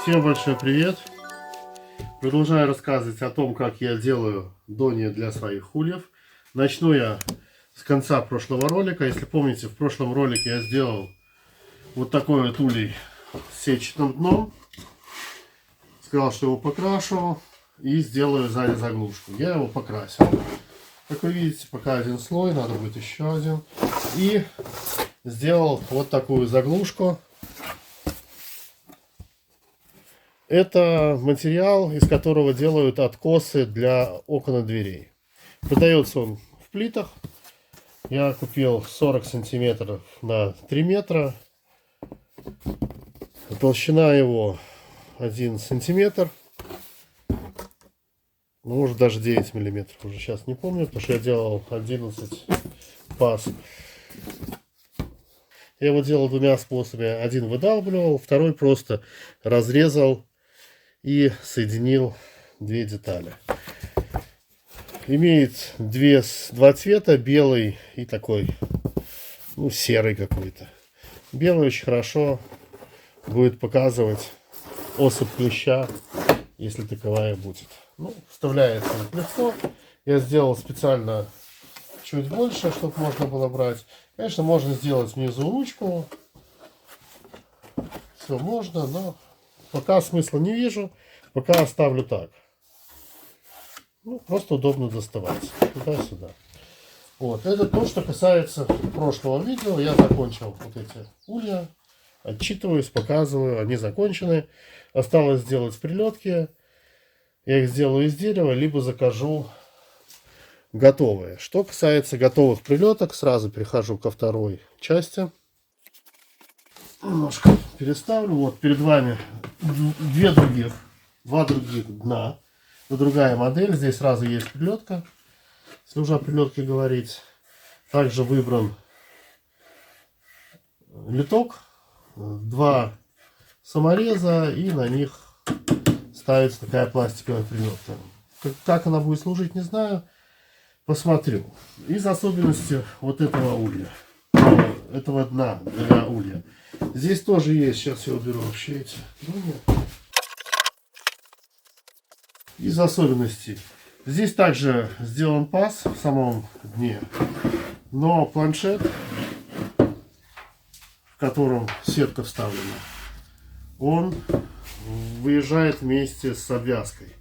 Всем большой привет! Продолжаю рассказывать о том, как я делаю дони для своих ульев. Начну я с конца прошлого ролика. Если помните, в прошлом ролике я сделал вот такой вот улей с сетчатым дном. Сказал, что его покрашу и сделаю сзади заглушку. Я его покрасил. Как вы видите, пока один слой, надо будет еще один. И сделал вот такую заглушку. Это материал, из которого делают откосы для окон и дверей. Продается он в плитах. Я купил 40 сантиметров на 3 метра. Толщина его 1 сантиметр. Может даже 9 миллиметров. Уже сейчас не помню, потому что я делал 11 паз. Я его делал двумя способами. Один выдалбливал, второй просто разрезал и соединил две детали. Имеет два цвета, белый и такой, серый какой-то. Белый очень хорошо будет показывать особь клеща, если таковая будет. Вставляется легко. Я сделал специально чуть больше, чтобы можно было брать. Конечно, можно сделать внизу ручку. Все можно, но пока смысла не вижу. Пока оставлю так. Просто удобно доставать. Туда-сюда. Вот. Это то, что касается прошлого видео. Я закончил вот эти улья. Отчитываюсь, показываю. Они закончены. Осталось сделать прилетки. Я их сделаю из дерева, либо закажу готовые. Что касается готовых прилеток, сразу перехожу ко второй части. Немножко переставлю. Вот перед вами два других дна. Это другая модель. Здесь сразу есть прилетка. Если уже о прилетке говорить. Также выбран литок. Два самореза. И на них ставится такая пластиковая прилетка. Как она будет служить, не знаю. Посмотрю. Из особенностей вот этого улья. Этого дна для улья. Здесь тоже есть. Сейчас я уберу вообще эти дони. Из особенностей. Здесь также сделан паз в самом дне. Но планшет, в котором сетка вставлена, он выезжает вместе с обвязкой.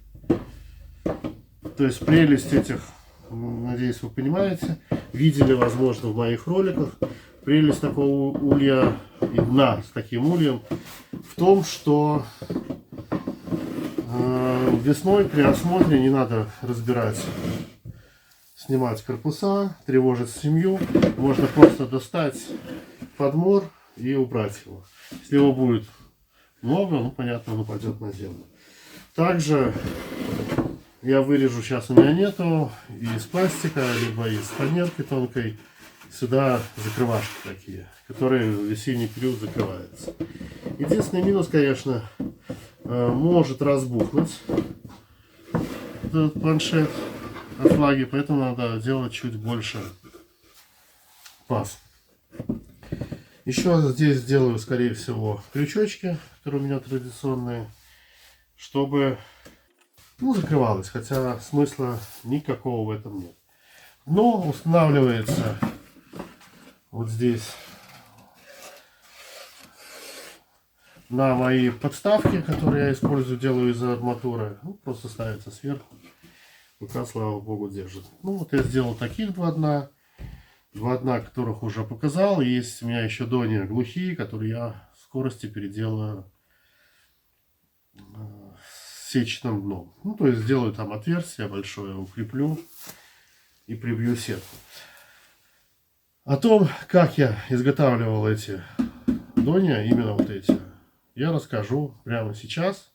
То есть прелесть этих, надеюсь, вы понимаете, видели, возможно, в моих роликах. Прелесть такого улья и дна с таким ульем в том, что весной при осмотре не надо разбирать, снимать корпуса, тревожить семью. Можно просто достать подмор и убрать его. Если его будет много, понятно, он упадет на землю. Также я вырежу, сейчас у меня нету, из пластика, либо из фанерки тонкой, сюда закрывашки такие, которые в весенний период закрываются. Единственный минус, конечно, может разбухнуть этот планшет от влаги, поэтому надо делать чуть больше паз. Еще здесь сделаю, скорее всего, крючочки, которые у меня традиционные, чтобы закрывалось, хотя смысла никакого в этом нет. Но устанавливается вот здесь на мои подставки, которые я использую, делаю из арматуры. Просто ставится сверху. Пока, слава богу, держит. Вот я сделал таких два дна. Два дна, которых уже показал. Есть у меня еще дони глухие, которые я в скорости переделаю с сетчатым дном. То есть сделаю там отверстие большое, укреплю и прибью сетку. О том, как я изготавливал эти дони, именно вот эти, я расскажу прямо сейчас.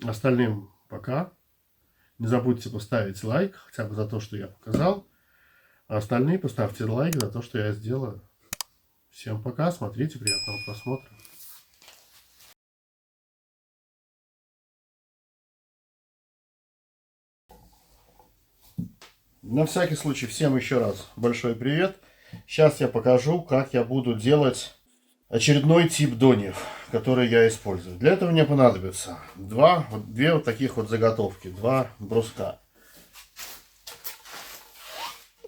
Остальным пока. Не забудьте поставить лайк, хотя бы за то, что я показал. А остальные поставьте лайк за то, что я сделаю. Всем пока, смотрите, приятного просмотра. На всякий случай, всем еще раз большой привет. Сейчас я покажу, как я буду делать очередной тип доньев, который я использую. Для этого мне понадобится две вот таких вот заготовки, два бруска.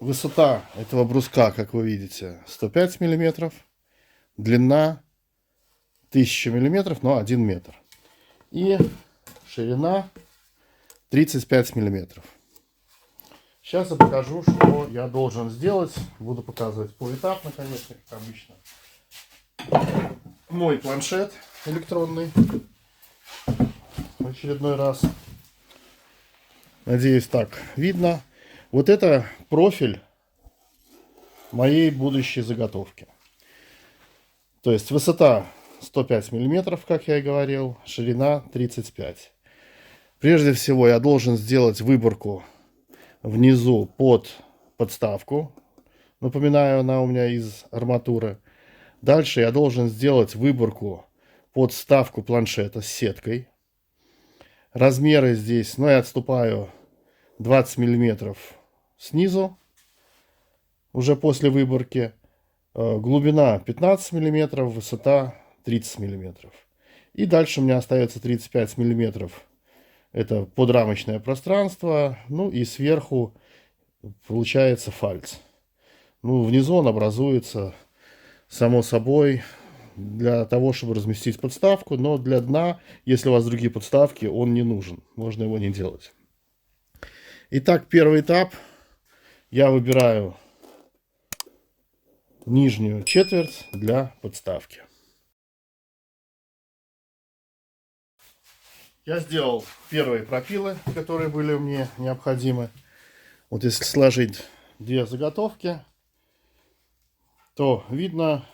Высота этого бруска, как вы видите, 105 мм. Длина 1000 мм, но 1 метр. И ширина 35 мм. Сейчас я покажу, что я должен сделать. Буду показывать поэтапно, конечно, как обычно. Мой планшет электронный. В очередной раз. Надеюсь, так видно. Вот это профиль моей будущей заготовки. То есть высота 105 мм, как я и говорил, ширина 35. Прежде всего я должен сделать выборку внизу под подставку. Напоминаю, она у меня из арматуры. Дальше я должен сделать выборку под вставку планшета с сеткой. Размеры здесь, я отступаю 20 мм снизу, уже после выборки. Глубина 15 мм, высота 30 мм. И дальше у меня остается 35 мм. Это подрамочное пространство. И сверху получается фальц. Внизу он образуется само собой для того, чтобы разместить подставку. Но для дна, если у вас другие подставки, он не нужен. Можно его не делать. Итак, первый этап. Я выбираю нижнюю четверть для подставки. Я сделал первые пропилы, которые были мне необходимы. Вот если сложить две заготовки, то видно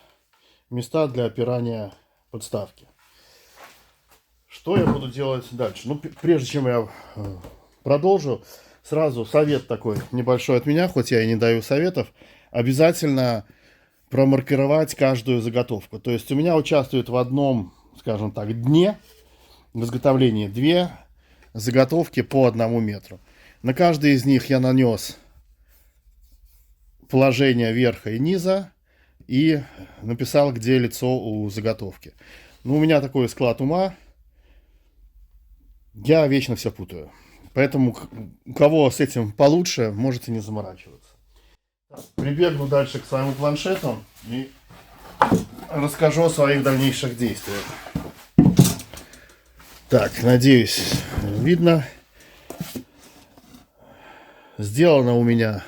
места для опирания подставки. Что я буду делать дальше? Прежде чем я продолжу, сразу совет такой небольшой от меня, хоть я и не даю советов. Обязательно промаркировать каждую заготовку. То есть у меня участвует в одном, скажем так, дне в изготовлении две заготовки по 1 метру. На каждой из них я нанес положение верха и низа и написал, где лицо у заготовки. У меня такой склад ума. Я вечно все путаю. Поэтому у кого с этим получше, можете не заморачиваться. Прибегну дальше к своему планшету и расскажу о своих дальнейших действиях. Так, надеюсь, видно. Сделана у меня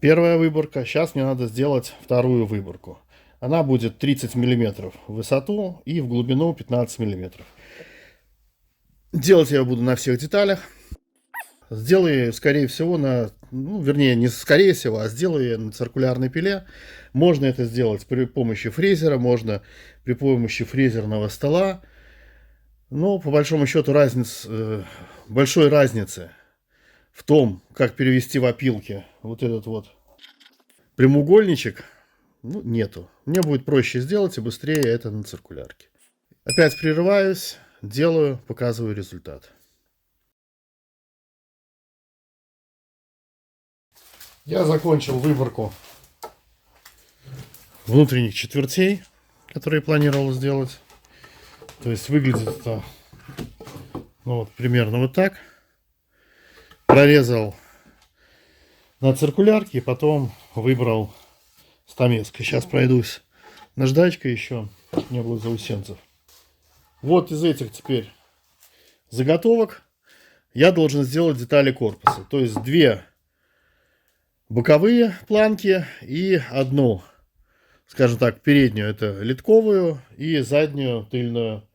первая выборка. Сейчас мне надо сделать вторую выборку. Она будет 30 мм в высоту и в глубину 15 мм. Делать я буду на всех деталях. Сделаю, скорее всего, вернее, не скорее всего, а сделаю на циркулярной пиле. Можно это сделать при помощи фрезера, можно при помощи фрезерного стола. Но, по большому счету, большой разницы в том, как перевести в опилки вот этот вот прямоугольничек, нету. Мне будет проще сделать и быстрее это на циркулярке. Опять прерываюсь, делаю, показываю результат. Я закончил выборку внутренних четвертей, которые планировал сделать. То есть выглядит это примерно вот так. Прорезал на циркулярке и потом выбрал стамеской. Сейчас пройдусь наждачкой еще, чтобы не было заусенцев. Вот из этих теперь заготовок я должен сделать детали корпуса. То есть две боковые планки и одну, скажем так, переднюю, это литковую, и заднюю, тыльную,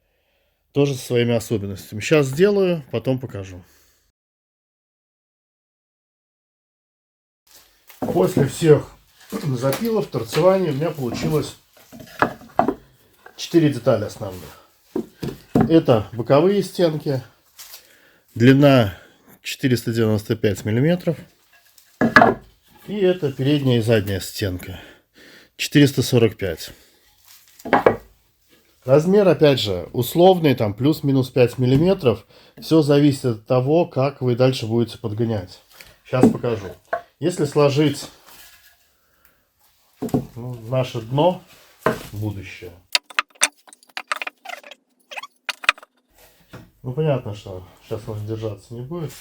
тоже со своими особенностями. Сейчас сделаю, потом покажу. После всех запилов, торцеваний у меня получилось 4 детали основных. Это боковые стенки, длина 495 миллиметров. И это передняя и задняя стенка 445. Размер, опять же, условный, там плюс-минус 5 миллиметров. Все зависит от того, как вы дальше будете подгонять. Сейчас покажу. Если сложить Ну, наше дно будущее. Ну понятно, что сейчас он держаться не будет.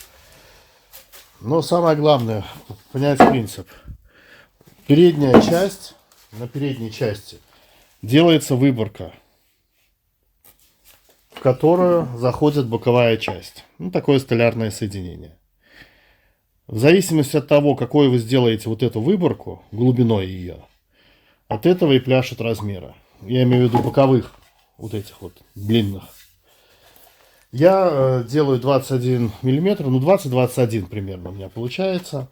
Но самое главное понять принцип. Передняя часть, на передней части делается выборка, в которую заходит боковая часть. Ну, такое столярное соединение. В зависимости от того, какой вы сделаете вот эту выборку, глубиной ее, от этого и пляшут размеры. Я имею в виду боковых, вот этих вот длинных. Я делаю 21 миллиметр, ну 20-21 примерно у меня получается.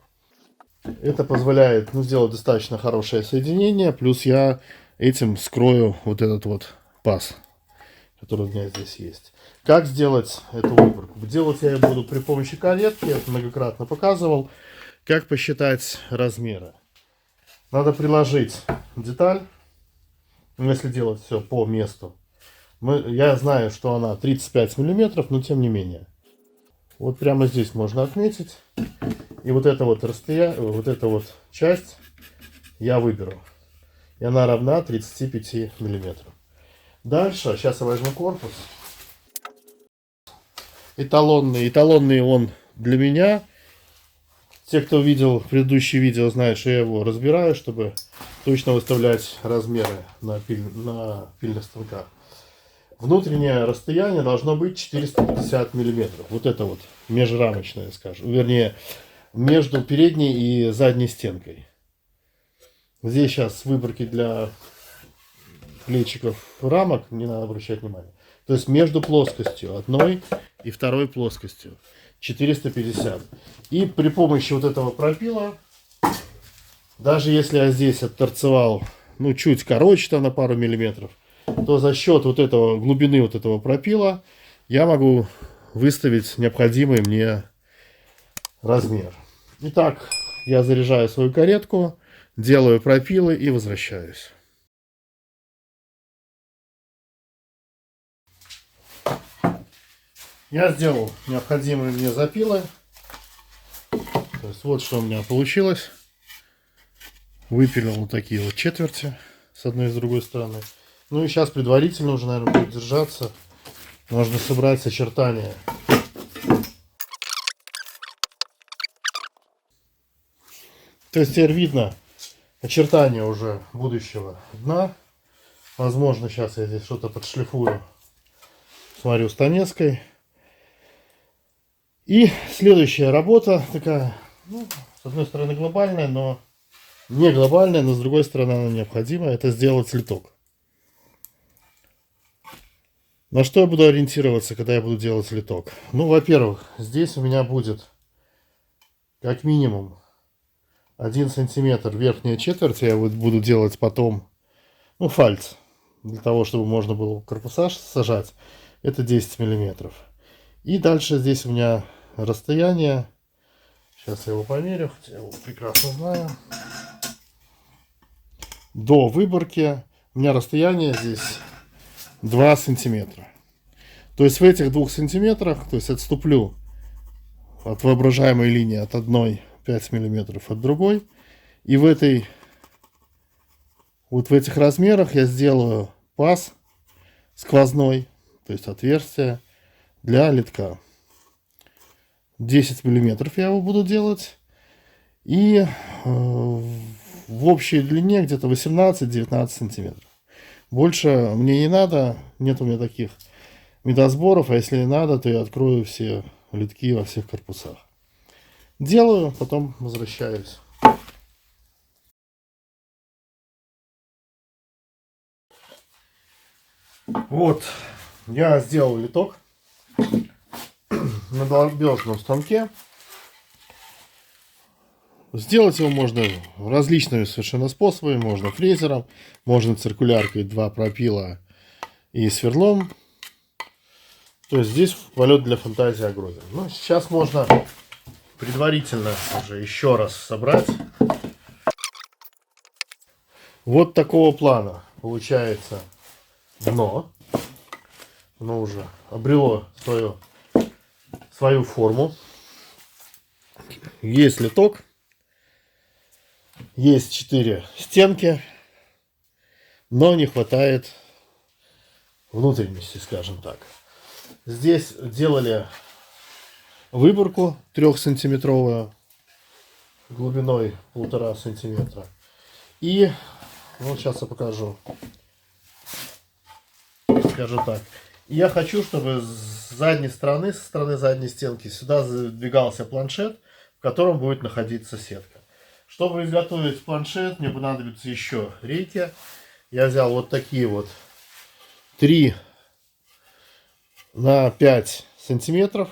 Это позволяет, ну, сделать достаточно хорошее соединение, плюс я этим скрою вот этот вот паз, который у меня здесь есть. Как сделать эту выборку? Делать я буду при помощи каретки, я это многократно показывал. Как посчитать размеры? Надо приложить деталь, ну, если делать все по месту. Я знаю, что она 35 миллиметров, но тем не менее. Вот прямо здесь можно отметить. И вот это вот расстояние, вот эта вот часть я выберу. И она равна 35 миллиметров. Дальше, сейчас я возьму корпус. Эталонный он для меня. Те, кто видел предыдущие видео, знают, что я его разбираю, чтобы точно выставлять размеры на пильных станках. Внутреннее расстояние должно быть 450 миллиметров. Вот это вот межрамочное, скажем. Вернее, между передней и задней стенкой. Здесь сейчас выборки для плечиков рамок, не надо обращать внимание. То есть между плоскостью одной и второй плоскостью 450. И при помощи вот этого пропила, даже если я здесь отторцевал, ну, чуть короче, там на пару миллиметров, то за счет вот этого глубины вот этого пропила я могу выставить необходимый мне размер. Итак, я заряжаю свою каретку, делаю пропилы и возвращаюсь. Я сделал необходимые мне запилы. То есть вот что у меня получилось. Выпилил вот такие вот четверти с одной и с другой стороны. Ну и сейчас предварительно уже, наверное, будет держаться. Можно собрать очертания. То есть теперь видно очертания уже будущего дна. Возможно, сейчас я здесь что-то подшлифую. Смотрю станецкой. И следующая работа такая, ну, с одной стороны глобальная, но не глобальная, но с другой стороны она необходима. Это сделать литок. На что я буду ориентироваться, когда я буду делать литок? Ну, во-первых, здесь у меня будет как минимум 1 сантиметр верхняя четверть. Я вот буду делать потом, ну, фальц. Для того, чтобы можно было корпуса сажать. Это 10 миллиметров. И дальше здесь у меня расстояние. Сейчас я его померю, хотя я его прекрасно знаю. До выборки у меня расстояние здесь 2 сантиметра. То есть в этих 2 сантиметрах, то есть отступлю от воображаемой линии от одной 5 миллиметров от другой. И вот в этих размерах я сделаю паз сквозной, то есть отверстие для литка. 10 миллиметров я его буду делать. И в общей длине где-то 18-19 сантиметров. Больше мне не надо, нет у меня таких медосборов, а если надо, то я открою все литки во всех корпусах. Делаю, потом возвращаюсь. Вот, я сделал литок на долбежном станке. Сделать его можно различными совершенно способами. Можно фрезером, можно циркуляркой, 2 пропила и сверлом. То есть здесь полет для фантазии огромен. Ну, сейчас можно предварительно уже еще раз собрать. Вот такого плана получается дно. Оно уже обрело свою форму. Есть литок. Есть 4 стенки, но не хватает внутренности, скажем так. Здесь делали выборку 3-сантиметровую глубиной 1,5 сантиметра. И вот сейчас я покажу. Скажу так. И я хочу, чтобы с задней стороны, со стороны задней стенки, сюда задвигался планшет, в котором будет находиться сетка. Чтобы изготовить планшет, мне понадобится еще рейки. Я взял вот такие вот 3 на 5 сантиметров.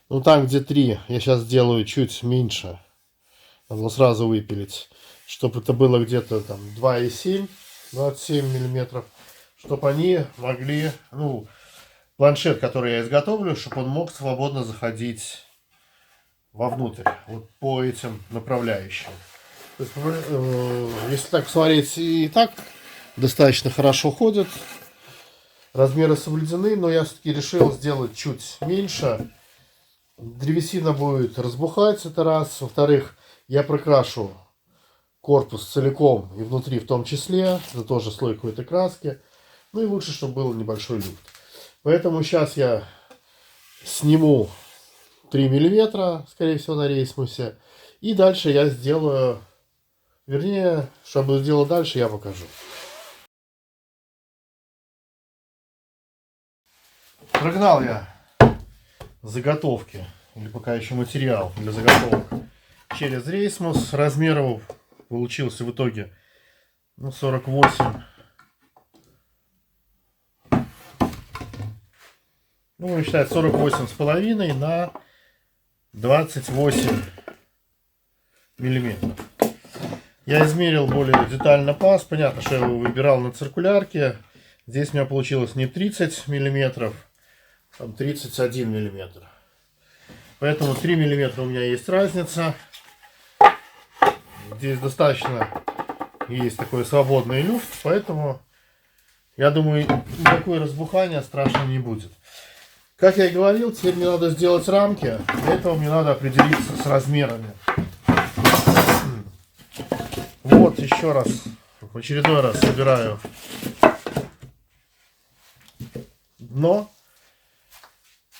Ну там, где 3, я сейчас сделаю чуть меньше. Надо было сразу выпилить, чтобы это было где-то там 2,7, 27 миллиметров. Чтобы они могли, ну, планшет, который я изготовлю, чтобы он мог свободно заходить вовнутрь, вот по этим направляющим. То есть, если так посмотреть, и так достаточно хорошо ходят. Размеры соблюдены, но я все-таки решил сделать чуть меньше. Древесина будет разбухать, это раз. Во-вторых, я прокрашу корпус целиком и внутри в том числе. Это тоже слой какой-то краски. Ну и лучше, чтобы был небольшой люфт. Поэтому сейчас я сниму 3 миллиметра, скорее всего, на рейсмусе. И дальше я сделаю, вернее, чтобы сделать дальше, я покажу. Прогнал я заготовки, или пока еще материал для заготовок, через рейсмус. Размеров получился в итоге 48. Ну, будем считать 48,5 на 28 миллиметров. Я измерил более детально паз. Понятно, что я его выбирал на циркулярке. Здесь у меня получилось не 30 миллиметров, там 31 миллиметр. Поэтому 3 миллиметра у меня есть разница. Здесь достаточно есть такой свободный люфт, поэтому я думаю, никакое разбухание страшно не будет. Как я и говорил, теперь мне надо сделать рамки. Для этого мне надо определиться с размерами. Вот еще раз, в очередной раз собираю дно.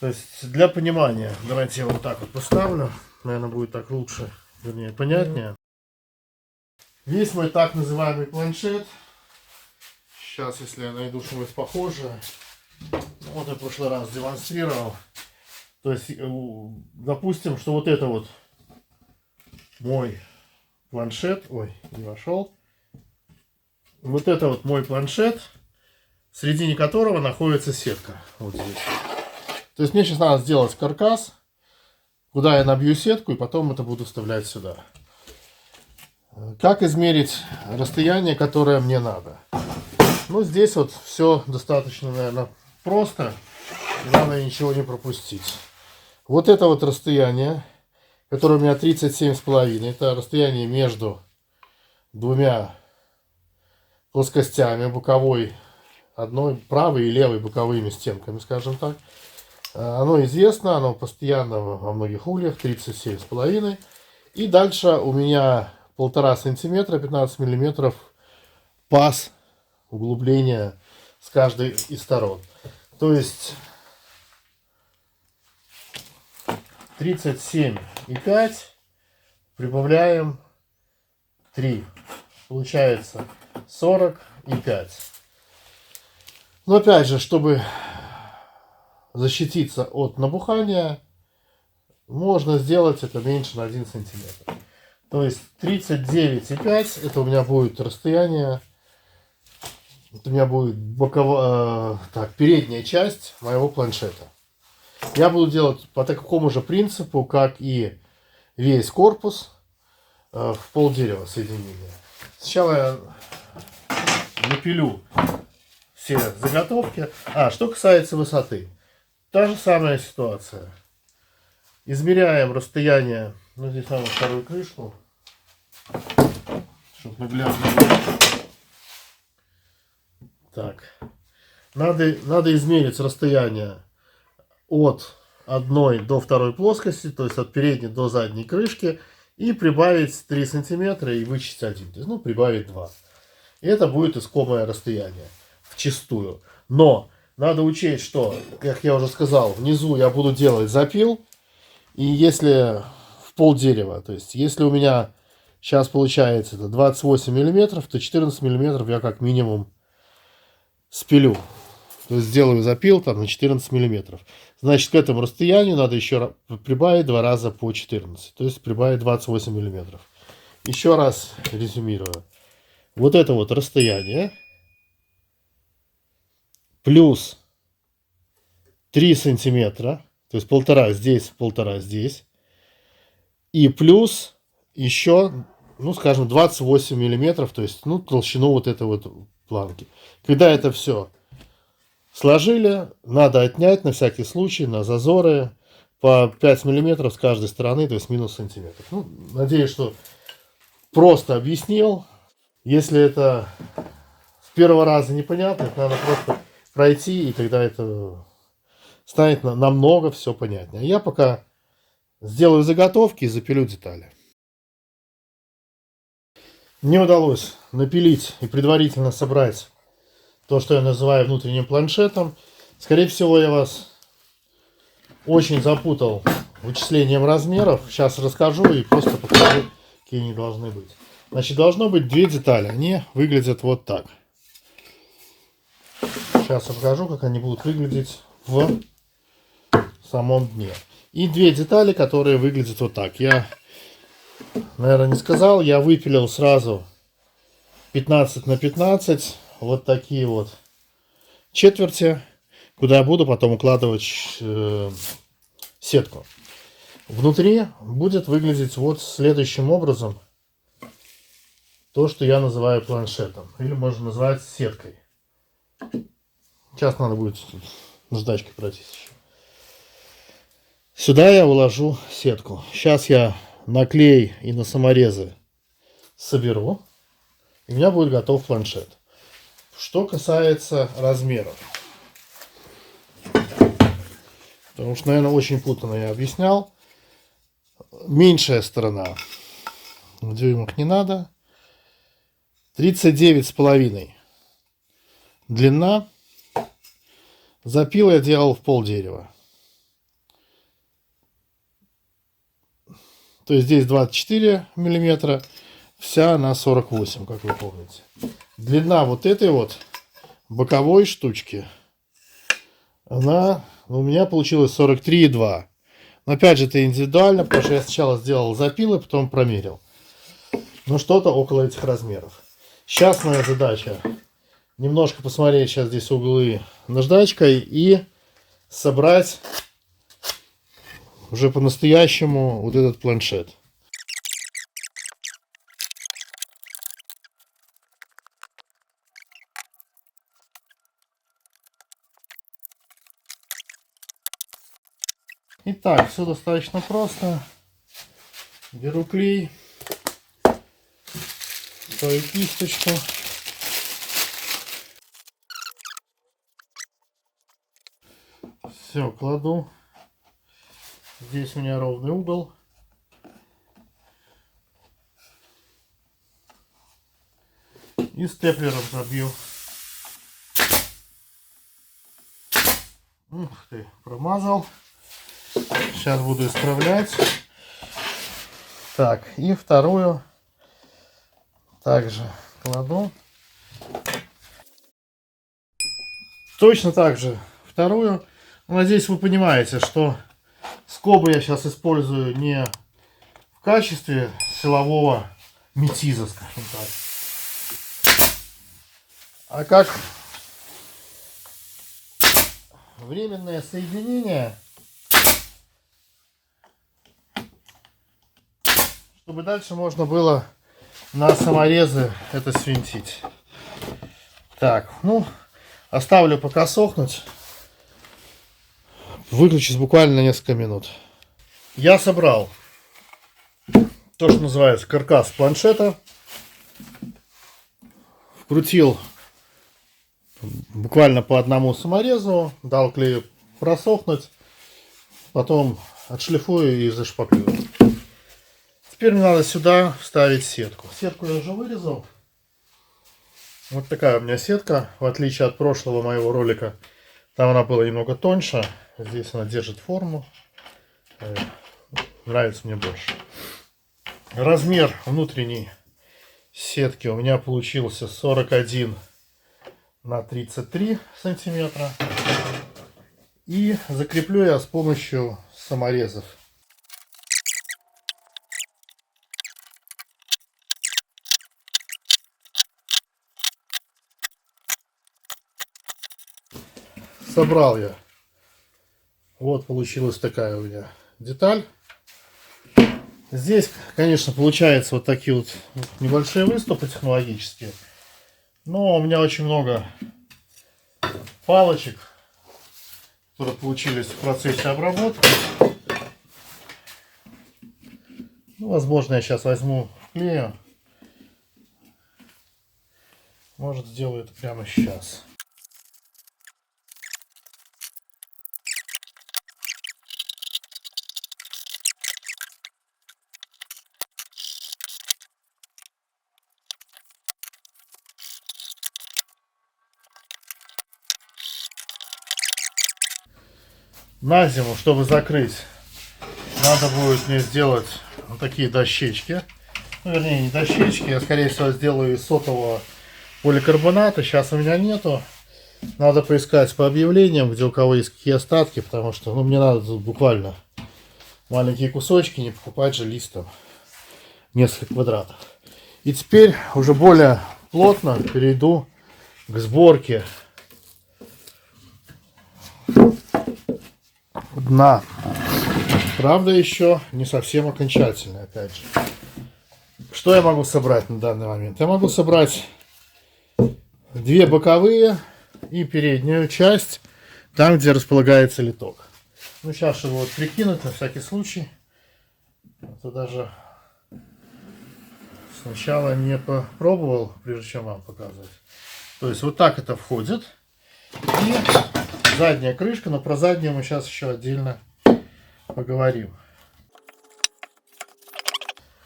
То есть для понимания, давайте я вот так вот поставлю. Наверное, будет так лучше, вернее, понятнее. Весь мой так называемый планшет. Сейчас, если я найду что-нибудь похожее. Вот я в прошлый раз демонстрировал. То есть, допустим, что вот это вот мой планшет. Ой, не вошел. Вот это вот мой планшет, в середине которого находится сетка. Вот здесь. То есть мне сейчас надо сделать каркас, куда я набью сетку, и потом это буду вставлять сюда. Как измерить расстояние, которое мне надо? Ну, здесь вот все достаточно, наверное, просто. Главное ничего не пропустить. Вот это вот расстояние, которое у меня 37,5. Это расстояние между двумя плоскостями, боковой, одной правой и левой боковыми стенками, скажем так. Оно известно, оно постоянно во многих ульях, 37,5. И дальше у меня 1,5 сантиметра, 15 миллиметров паз углубления с каждой из сторон. То есть 37,5 прибавляем 3. Получается 40,5. Но опять же, чтобы защититься от набухания, можно сделать это меньше на 1 сантиметр. То есть 39,5 это у меня будет расстояние. Это у меня будет передняя часть моего планшета. Я буду делать по такому же принципу, как и весь корпус, в полдерева соединения. Сначала я напилю все заготовки. Что касается высоты. Та же самая ситуация. Измеряем расстояние. Ну, здесь надо вторую крышку, чтобы наглядно было. Так. Надо измерить расстояние от одной до второй плоскости, то есть от передней до задней крышки, И прибавить 3 сантиметра и вычесть 1. То есть, ну, прибавить 2. И это будет искомое расстояние вчистую. Но надо учесть, что, как я уже сказал, внизу я буду делать запил. И если в пол дерева, то есть если у меня сейчас получается это 28 миллиметров, то 14 миллиметров я как минимум спилю. То есть сделаю запил там на 14 миллиметров. Значит, к этому расстоянию надо еще прибавить 2 раза по 14. То есть прибавить 28 миллиметров. Еще раз резюмирую. Вот это вот расстояние плюс 3 сантиметра, то есть 1,5 здесь, 1,5 здесь, и плюс еще, ну, скажем, 28 миллиметров, то есть, ну, толщину вот этой вот планки. Когда это все сложили, надо отнять на всякий случай, на зазоры, по 5 миллиметров с каждой стороны, то есть минус сантиметр. Ну, надеюсь, что просто объяснил. Если это с первого раза непонятно, это надо просто пройти, и тогда это станет намного все понятнее. Я пока сделаю заготовки и запилю детали. Мне удалось напилить и предварительно собрать то, что я называю внутренним планшетом. Скорее всего, я вас очень запутал вычислением размеров. Сейчас расскажу и просто покажу, какие они должны быть. Значит, должно быть 2 детали. Они выглядят вот так. Сейчас я покажу, как они будут выглядеть в самом дне. И 2 детали, которые выглядят вот так. Я, наверное, не сказал. Я выпилил сразу 15 на 15. Вот такие вот четверти, куда я буду потом укладывать сетку. Внутри будет выглядеть вот следующим образом. То, что я называю планшетом. Или можно назвать сеткой. Сейчас надо будет наждачкой пройтись еще. Сюда я уложу сетку. Сейчас я на клей и на саморезы соберу. И у меня будет готов планшет. Что касается размеров. Потому что, наверное, очень путанно я объяснял. Меньшая сторона. В дюймах не надо. 39,5 длина. Запил я делал в пол дерева. То есть здесь 24 миллиметра, вся на 48, как вы помните. Длина вот этой вот боковой штучки, она у меня получилась 43,2. Но опять же это индивидуально, потому что я сначала сделал запилы, потом промерил. Ну что-то около этих размеров. Сейчас моя задача немножко посмотреть сейчас здесь углы наждачкой и собрать уже по-настоящему вот этот планшет. Итак, все достаточно просто. Беру клей, свою кисточку. Все, кладу. Здесь у меня ровный угол. И степлером забью. Ух ты, промазал. Сейчас буду исправлять. Так, и вторую также кладу. Точно так же вторую. Надеюсь, вы понимаете, что скобы я сейчас использую не в качестве силового метиза, скажем так, а как временное соединение, чтобы дальше можно было на саморезы это свинтить. Так, ну, оставлю пока сохнуть. Выключусь буквально на несколько минут. Я собрал то, что называется каркас планшета. Вкрутил буквально по одному саморезу, дал клею просохнуть, потом отшлифую и зашпаклюю. Теперь мне надо сюда вставить сетку. Сетку я уже вырезал. Вот такая у меня сетка, в отличие от прошлого моего ролика. Там она была немного тоньше. Здесь она держит форму. Нравится мне больше. Размер внутренней сетки у меня получился 41 на 33 сантиметра. И закреплю я с помощью саморезов. Собрал я. Вот получилась такая у меня деталь. Здесь, конечно, получается вот такие вот небольшие выступы технологические. Но у меня очень много палочек, которые получились в процессе обработки. Ну, возможно, я сейчас возьму вклею. Может, сделаю это прямо сейчас. На зиму, чтобы закрыть, надо будет мне сделать вот такие дощечки. Ну, вернее, не дощечки, я, скорее всего, сделаю из сотового поликарбоната. Сейчас у меня нету. Надо поискать по объявлениям, где у кого есть какие остатки, потому что, ну, мне надо тут буквально маленькие кусочки, не покупать же листом несколько квадратов. И теперь уже более плотно перейду к сборке дна. Правда, еще не совсем окончательно, опять же. Что я могу собрать на данный момент? Я могу собрать две боковые и переднюю часть, там, где располагается литок. Ну, сейчас его вот прикинуть на всякий случай. Это даже сначала не попробовал, прежде чем вам показывать. То есть вот так это входит. И задняя крышка, но про заднюю мы сейчас еще отдельно поговорим.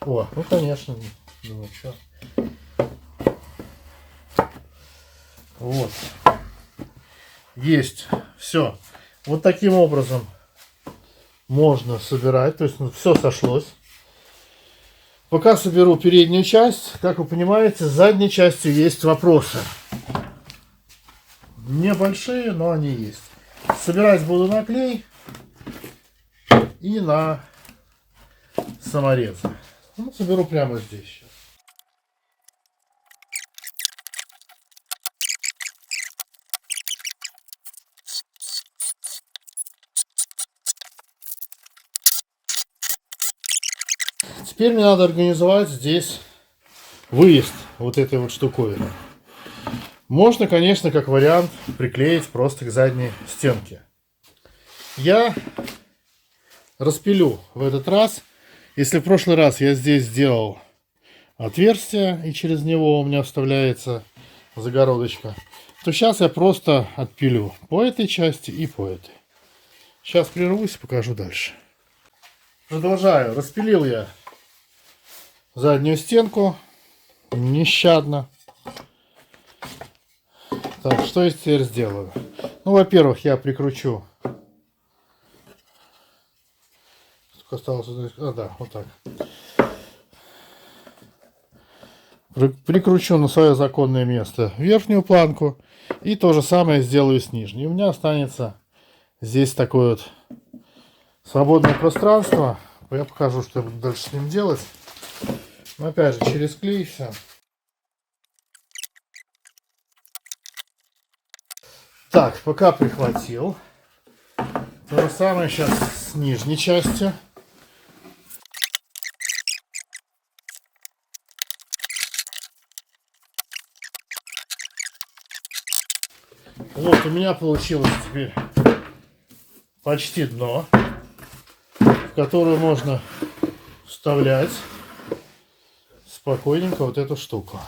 О, ну конечно, думаю, что. Вот. Есть. Все. Вот таким образом можно собирать. То есть ну, все сошлось. Пока соберу переднюю часть, как вы понимаете, с задней частью есть вопросы. Небольшие, но они есть. Собирать буду на клей и на саморезы. Ну, соберу прямо здесь сейчас. Теперь мне надо организовать здесь выезд вот этой вот штуковины. Можно, конечно, как вариант приклеить просто к задней стенке. Я распилю в этот раз. Если в прошлый раз я здесь сделал отверстие и через него у меня вставляется загородочка, то сейчас я просто отпилю по этой части и по этой. Сейчас прервусь и покажу дальше. Продолжаю. Распилил я заднюю стенку нещадно. Так, что я теперь сделаю? Ну, во-первых, я прикручу. Осталось... А, да, вот так. Прикручу на свое законное место верхнюю планку. И то же самое сделаю с нижней. У меня останется здесь такое вот свободное пространство. Я покажу, что я буду дальше с ним делать. Но опять же, через клей все. Так, пока прихватил. То же самое сейчас с нижней частью. Вот у меня получилось теперь почти дно, в которое можно вставлять спокойненько вот эту штуку.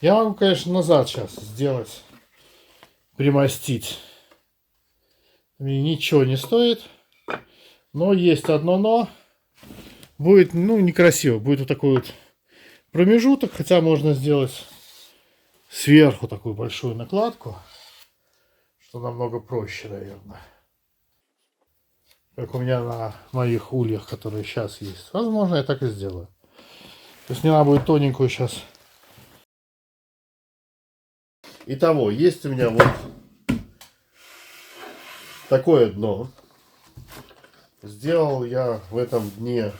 Я могу, конечно, назад сейчас сделать, примостить. И ничего не стоит. Но есть одно но. будет, ну, некрасиво. Будет вот такой вот промежуток, хотя можно сделать сверху такую большую накладку, что намного проще, наверное. Как у меня на моих ульях, которые сейчас есть. Возможно, я так и сделаю. То есть мне надо будет тоненькую сейчас. Итого, есть у меня вот такое дно. Сделал я в этом дне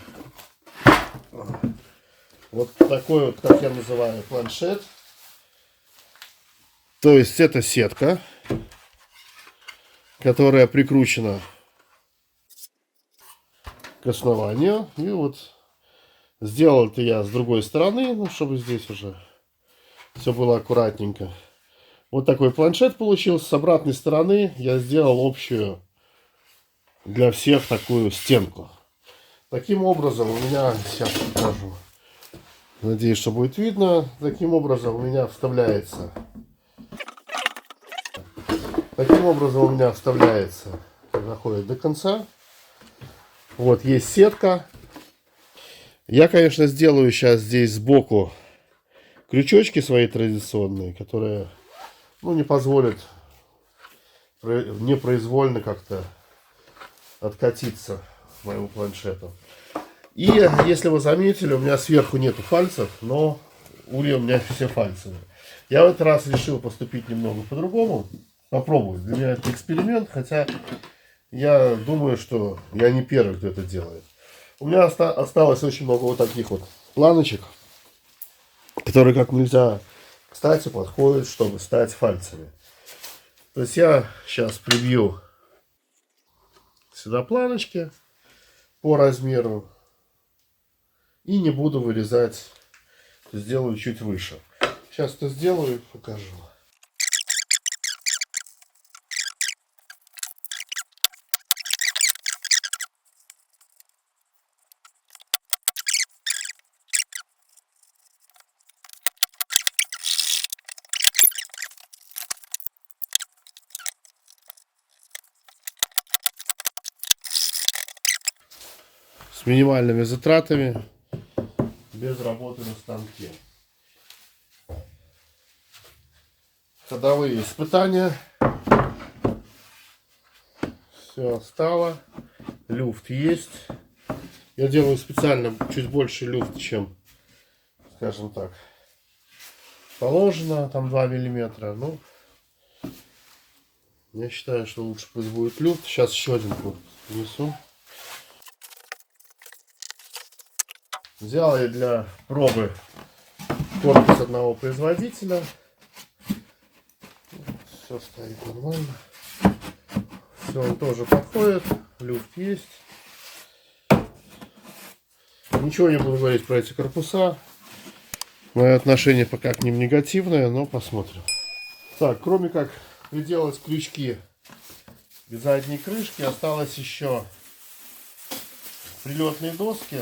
вот такой вот, как я называю, планшет. То есть это сетка, которая прикручена к основанию. И вот сделал это я с другой стороны, ну, чтобы здесь уже все было аккуратненько. Вот такой планшет получился. С обратной стороны я сделал общую для всех такую стенку. Таким образом у меня, сейчас покажу, надеюсь, что будет видно. Таким образом у меня вставляется. Доходит до конца. Вот есть сетка. Я, конечно, сделаю сейчас здесь сбоку крючочки свои традиционные, которые, ну, не позволят непроизвольно как-то откатиться моему планшету. И если вы заметили, у меня сверху нету фальцев, но улья у меня все фальцевые. Я в этот раз решил поступить немного по-другому. Попробую. Для меня это эксперимент, хотя я думаю, что я не первый, кто это делает. У меня осталось очень много вот таких вот планочек, которые как нельзя кстати подходят, чтобы стать фальцами. То есть я сейчас прибью сюда планочки по размеру и не буду вырезать, сделаю чуть выше. Сейчас это сделаю и покажу. С минимальными затратами, без работы на станке. Ходовые испытания. Все стало. Люфт есть. Я делаю специально чуть больше люфт, чем, скажем так, положено. Там 2 миллиметра. Ну, я считаю, что лучше пусть будет люфт. Сейчас еще один внесу. Взял я для пробы корпус одного производителя. Все стоит нормально. Все, он тоже подходит. Люфт есть. Ничего не буду говорить про эти корпуса. Мое отношение пока к ним негативное, но посмотрим. Так, кроме как приделать крючки к задней крышке, осталось еще прилетные доски.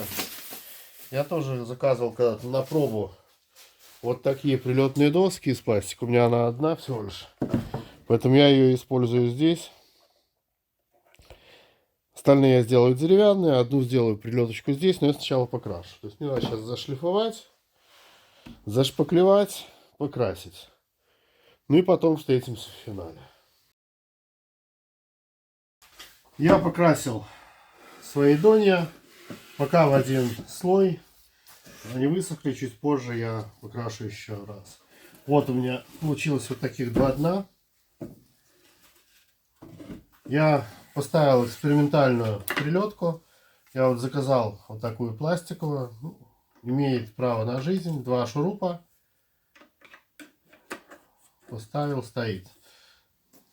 Я тоже заказывал когда-то на пробу вот такие прилетные доски из пластика. У меня она одна всего лишь. Поэтому я ее использую здесь. Остальные я сделаю деревянные. Одну сделаю прилеточку здесь, но я сначала покрашу. То есть мне надо сейчас зашлифовать, зашпаклевать, покрасить. Ну и потом встретимся в финале. Я покрасил свои донья. Пока в один слой. Они высохли, чуть позже я покрашу еще раз. Вот у меня получилось вот таких два дна. Я поставил экспериментальную прилетку. Я вот заказал вот такую пластиковую. Ну, имеет право на жизнь. 2 шурупа. Поставил, стоит.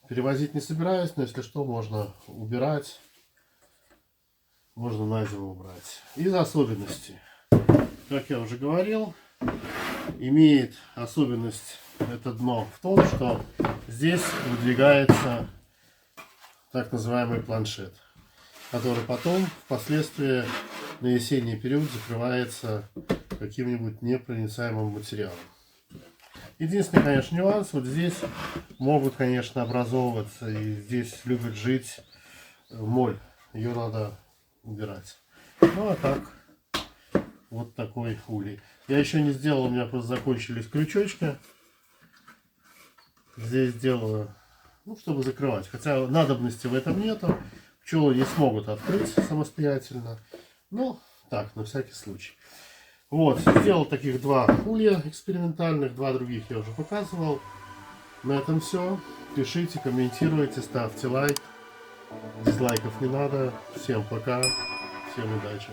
Перевозить не собираюсь, но если что, можно убирать. Можно на зиму убрать. Из особенностей. Как я уже говорил, имеет особенность это дно в том, что здесь выдвигается так называемый планшет, который потом впоследствии на весенний период закрывается каким-нибудь непроницаемым материалом. Единственный, конечно, нюанс, вот здесь могут, конечно, образовываться, и здесь любит жить моль. Ее надо убирать. Ну а так вот такой улей. Я еще не сделал, у меня просто закончились крючочки. Здесь делаю, ну, чтобы закрывать. Хотя надобности в этом нету. Пчелы не смогут открыть самостоятельно. Ну, так, на всякий случай. Вот, сделал таких 2 улья экспериментальных, 2 других я уже показывал. На этом все. Пишите, комментируйте, ставьте лайк. Дизлайков не надо. Всем пока, всем удачи.